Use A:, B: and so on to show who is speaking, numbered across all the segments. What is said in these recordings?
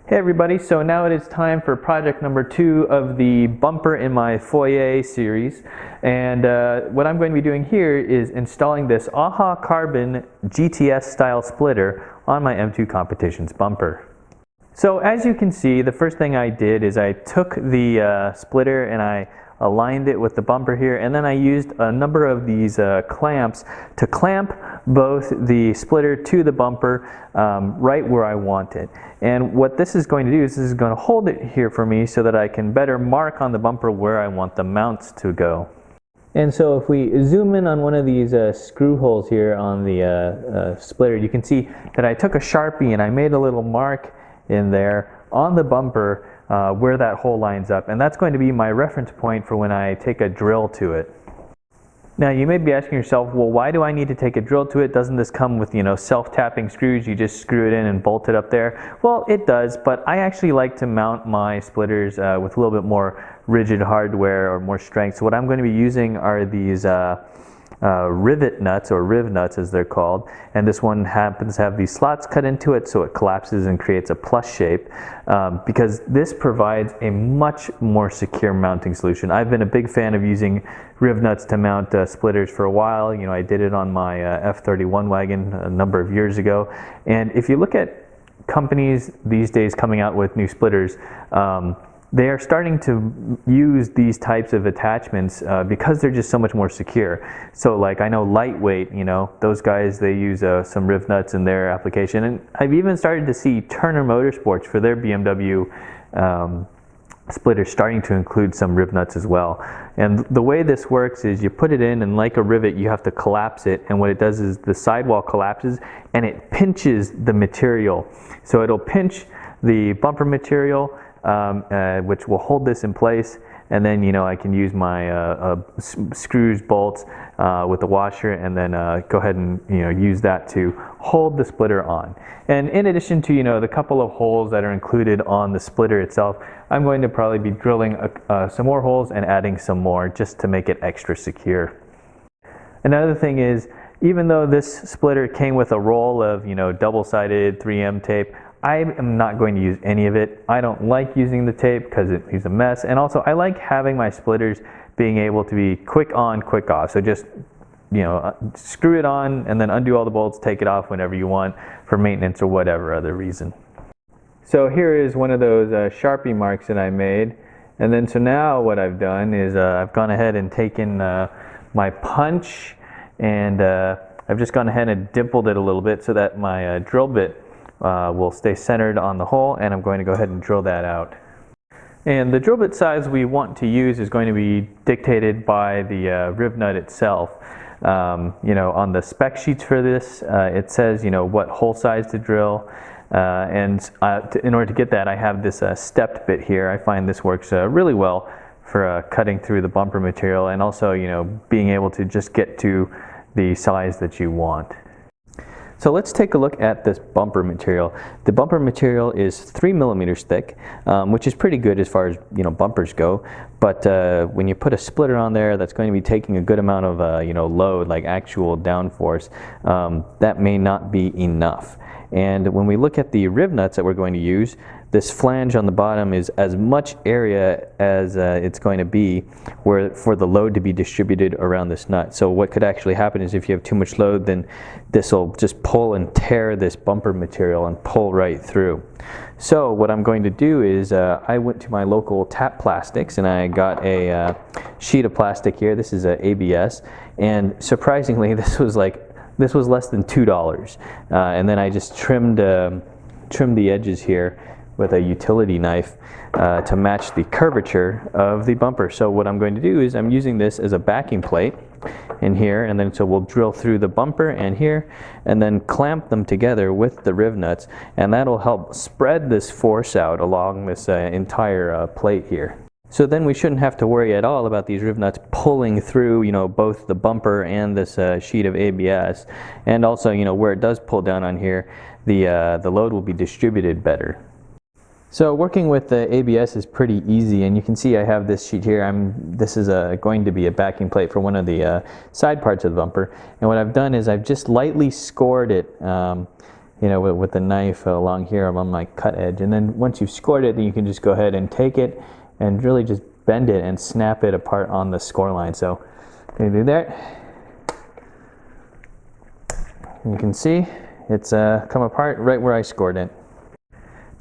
A: Hey everybody, so now it is time for project number 2 of the bumper in my foyer series, and what I'm going to be doing here is installing this AHA Carbon GTS style splitter on my M2 Competitions bumper. So as you can see, the first thing I did is I took the splitter and I aligned it with the bumper here, and then I used a number of these clamps to clamp both the splitter to the bumper right where I want it. And what this is going to do is this is going to hold it here for me so that I can better mark on the bumper where I want the mounts to go. And so if we zoom in on one of these screw holes here on the splitter, you can see that I took a Sharpie and I made a little mark in there on the bumper where that hole lines up, and that's going to be my reference point for when I take a drill to it. Now you may be asking yourself, well, why do I need to take a drill to it? Doesn't this come with, self-tapping screws? You just screw it in and bolt it up there. Well, it does, but I actually like to mount my splitters with a little bit more rigid hardware or more strength. So what I'm going to be using are these rivet nuts, or riv nuts as they're called, and this one happens to have these slots cut into it so it collapses and creates a plus shape, because this provides a much more secure mounting solution. I've been a big fan of using riv nuts to mount splitters for a while. I did it on my F31 wagon a number of years ago, and if you look at companies these days coming out with new splitters, they are starting to use these types of attachments because they're just so much more secure. So like I know Lightweight, those guys, they use some riv nuts in their application. And I've even started to see Turner Motorsports for their BMW splitters starting to include some riv nuts as well. And the way this works is you put it in, and like a rivet, you have to collapse it. And what it does is the sidewall collapses and it pinches the material. So it'll pinch the bumper material, which will hold this in place, and then I can use my screws, bolts with the washer, and then go ahead and use that to hold the splitter on. And in addition to the couple of holes that are included on the splitter itself, I'm going to probably be drilling some more holes and adding some more just to make it extra secure. Another thing is, even though this splitter came with a roll of double-sided 3M tape, I am not going to use any of it. I don't like using the tape because it's a mess, and also I like having my splitters being able to be quick on, quick off. So just screw it on and then undo all the bolts, take it off whenever you want for maintenance or whatever other reason. So here is one of those Sharpie marks that I made, and then so now what I've done is I've gone ahead and taken my punch, and I've just gone ahead and dimpled it a little bit so that my drill bit will stay centered on the hole, and I'm going to go ahead and drill that out. And the drill bit size we want to use is going to be dictated by the riv nut itself. On the spec sheets for this, it says what hole size to drill, and in order to get that, I have this stepped bit here. I find this works really well for cutting through the bumper material, and also being able to just get to the size that you want. So let's take a look at this bumper material. The bumper material is 3 millimeters thick, which is pretty good as far as bumpers go. But when you put a splitter on there that's going to be taking a good amount of load, like actual downforce, that may not be enough. And when we look at the riv nuts that we're going to use, this flange on the bottom is as much area as it's going to be for the load to be distributed around this nut. So what could actually happen is if you have too much load, then this will just pull and tear this bumper material and pull right through. So what I'm going to do is I went to my local Tap Plastics and I got a sheet of plastic here. This is a ABS, and surprisingly this was less than $2. And then I just trimmed the edges here with a utility knife to match the curvature of the bumper. So what I'm going to do is I'm using this as a backing plate in here, and then so we'll drill through the bumper and here, and then clamp them together with the riv nuts, and that'll help spread this force out along this entire plate here. So then we shouldn't have to worry at all about these riv nuts pulling through, both the bumper and this sheet of ABS, and also, where it does pull down on here, the load will be distributed better. So working with the ABS is pretty easy, and you can see I have this sheet here. This is going to be a backing plate for one of the side parts of the bumper, and what I've done is I've just lightly scored it you know, with the knife along here on my cut edge. And then once you've scored it, then you can just go ahead and take it and really just bend it and snap it apart on the score line. So I'm gonna do that. You can see it's come apart right where I scored it.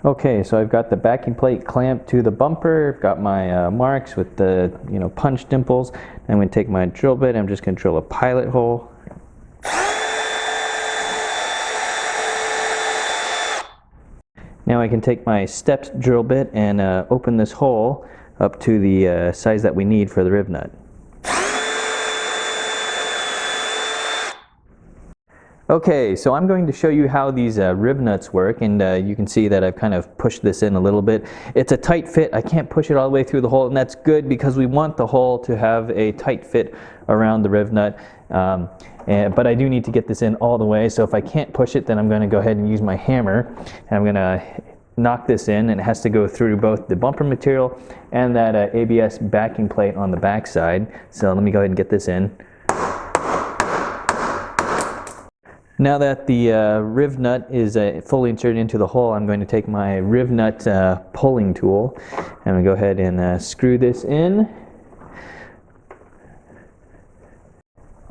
A: Okay, so I've got the backing plate clamped to the bumper. I've got my marks with the punch dimples. I'm going to take my drill bit. I'm just going to drill a pilot hole. Now I can take my stepped drill bit and open this hole up to the size that we need for the riv nut. Okay, so I'm going to show you how these riv nuts work, and you can see that I've kind of pushed this in a little bit. It's a tight fit. I can't push it all the way through the hole, and that's good because we want the hole to have a tight fit around the riv nut. But I do need to get this in all the way, so if I can't push it, then I'm going to go ahead and use my hammer, and I'm going to knock this in, and it has to go through both the bumper material and that ABS backing plate on the back side. So let me go ahead and get this in. Now that the riv nut is fully inserted into the hole, I'm going to take my riv nut pulling tool and I'm going to go ahead and screw this in.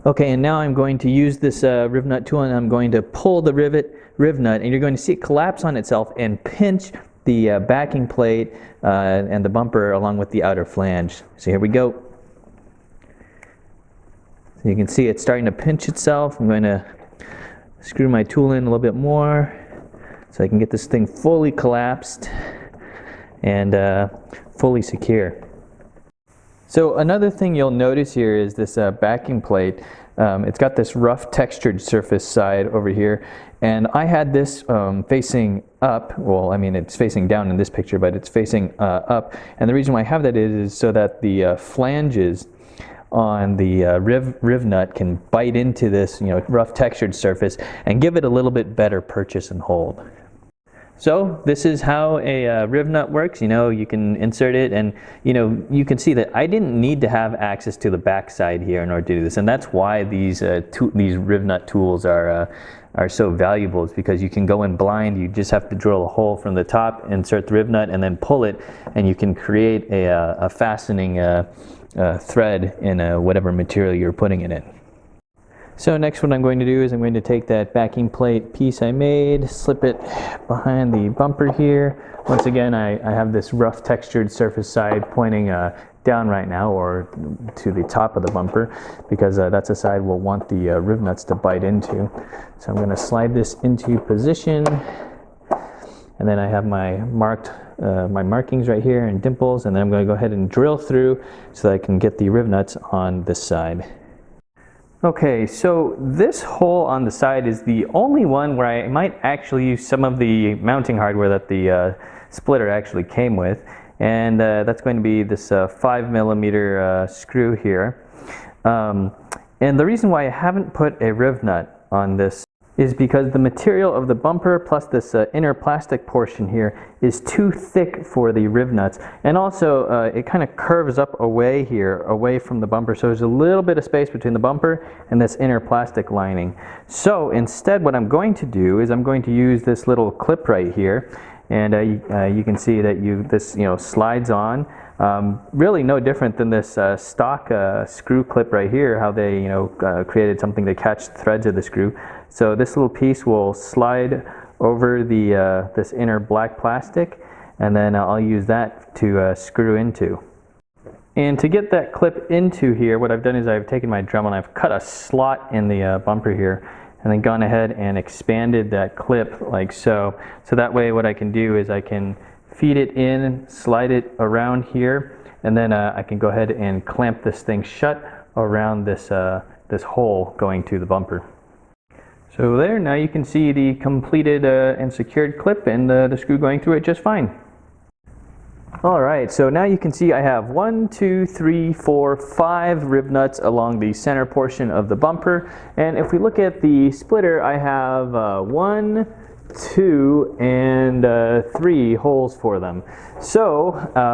A: Okay, and now I'm going to use this riv nut tool and I'm going to pull the riv nut, and you're going to see it collapse on itself and pinch the backing plate and the bumper along with the outer flange. So here we go. So you can see it's starting to pinch itself. I'm going to screw my tool in a little bit more so I can get this thing fully collapsed and fully secure. So another thing you'll notice here is this backing plate. It's got this rough textured surface side over here, and I had this facing up. Well, I mean, it's facing down in this picture, but it's facing up, and the reason why I have that is so that the flanges on the riv nut can bite into this rough textured surface and give it a little bit better purchase and hold. So this is how a riv nut works. You can insert it, and you can see that I didn't need to have access to the back side here in order to do this, and that's why these riv nut tools are so valuable. Is because you can go in blind. You just have to drill a hole from the top, insert the riv nut, and then pull it, and you can create a fastening thread in whatever material you're putting it in. So next what I'm going to do is I'm going to take that backing plate piece I made, slip it behind the bumper here. Once again, I have this rough textured surface side pointing down right now, or to the top of the bumper, because that's the side we'll want the riv nuts to bite into. So I'm going to slide this into position, and then I have my markings right here and dimples, and then I'm going to go ahead and drill through so that I can get the riv nuts on this side. Okay, so this hole on the side is the only one where I might actually use some of the mounting hardware that the splitter actually came with, and that's going to be this 5mm screw here. And the reason why I haven't put a riv nut on this is because the material of the bumper plus this inner plastic portion here is too thick for the riv nuts, and also it kind of curves up away here, away from the bumper, so there's a little bit of space between the bumper and this inner plastic lining. So instead what I'm going to do is I'm going to use this little clip right here, and you can see that this slides on. Really no different than this stock screw clip right here, how they created something to catch the threads of the screw. So this little piece will slide over the this inner black plastic, and then I'll use that to screw into. And to get that clip into here, what I've done is I've taken my Dremel and I've cut a slot in the bumper here, and then gone ahead and expanded that clip like so. So that way what I can do is I can feed it in, slide it around here, and then I can go ahead and clamp this thing shut around this this hole going to the bumper. So there, now you can see the completed and secured clip and the screw going through it just fine. Alright, so now you can see I have 1, 2, 3, 4, 5 riv nuts along the center portion of the bumper, and if we look at the splitter, I have 1, 2 and 3 holes for them. So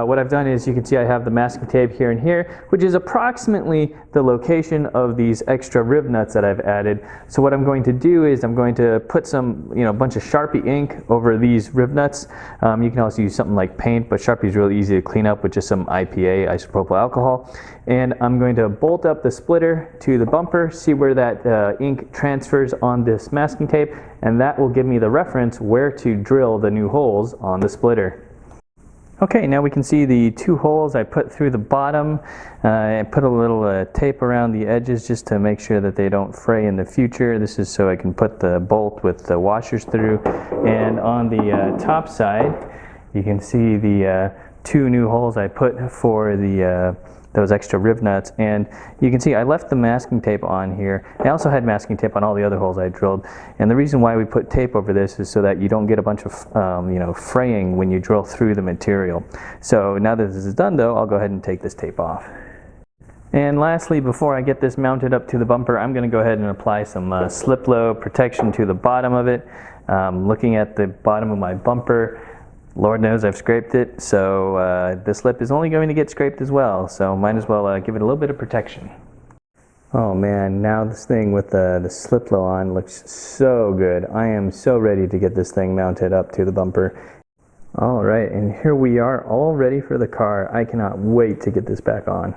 A: what I've done is, you can see I have the masking tape here and here, which is approximately the location of these extra rivnuts that I've added. So what I'm going to do is I'm going to put some, a bunch of Sharpie ink over these rivnuts. You can also use something like paint, but Sharpie is really easy to clean up with just some IPA, isopropyl alcohol. And I'm going to bolt up the splitter to the bumper, see where that ink transfers on this masking tape, and that will give me the reference where to drill the new holes on the splitter. Okay, now we can see the 2 holes I put through the bottom. I put a little tape around the edges just to make sure that they don't fray in the future. This is so I can put the bolt with the washers through. And on the top side, you can see the 2 new holes I put for the those extra rivnuts, and you can see I left the masking tape on here. I also had masking tape on all the other holes I drilled, and the reason why we put tape over this is so that you don't get a bunch of fraying when you drill through the material. So now that this is done though, I'll go ahead and take this tape off. And lastly, before I get this mounted up to the bumper, I'm going to go ahead and apply some slip low protection to the bottom of it. Looking at the bottom of my bumper, Lord knows I've scraped it, so this lip is only going to get scraped as well, so might as well give it a little bit of protection. Oh man, now this thing with the slip low on looks so good. I am so ready to get this thing mounted up to the bumper. Alright, and here we are all ready for the car. I cannot wait to get this back on.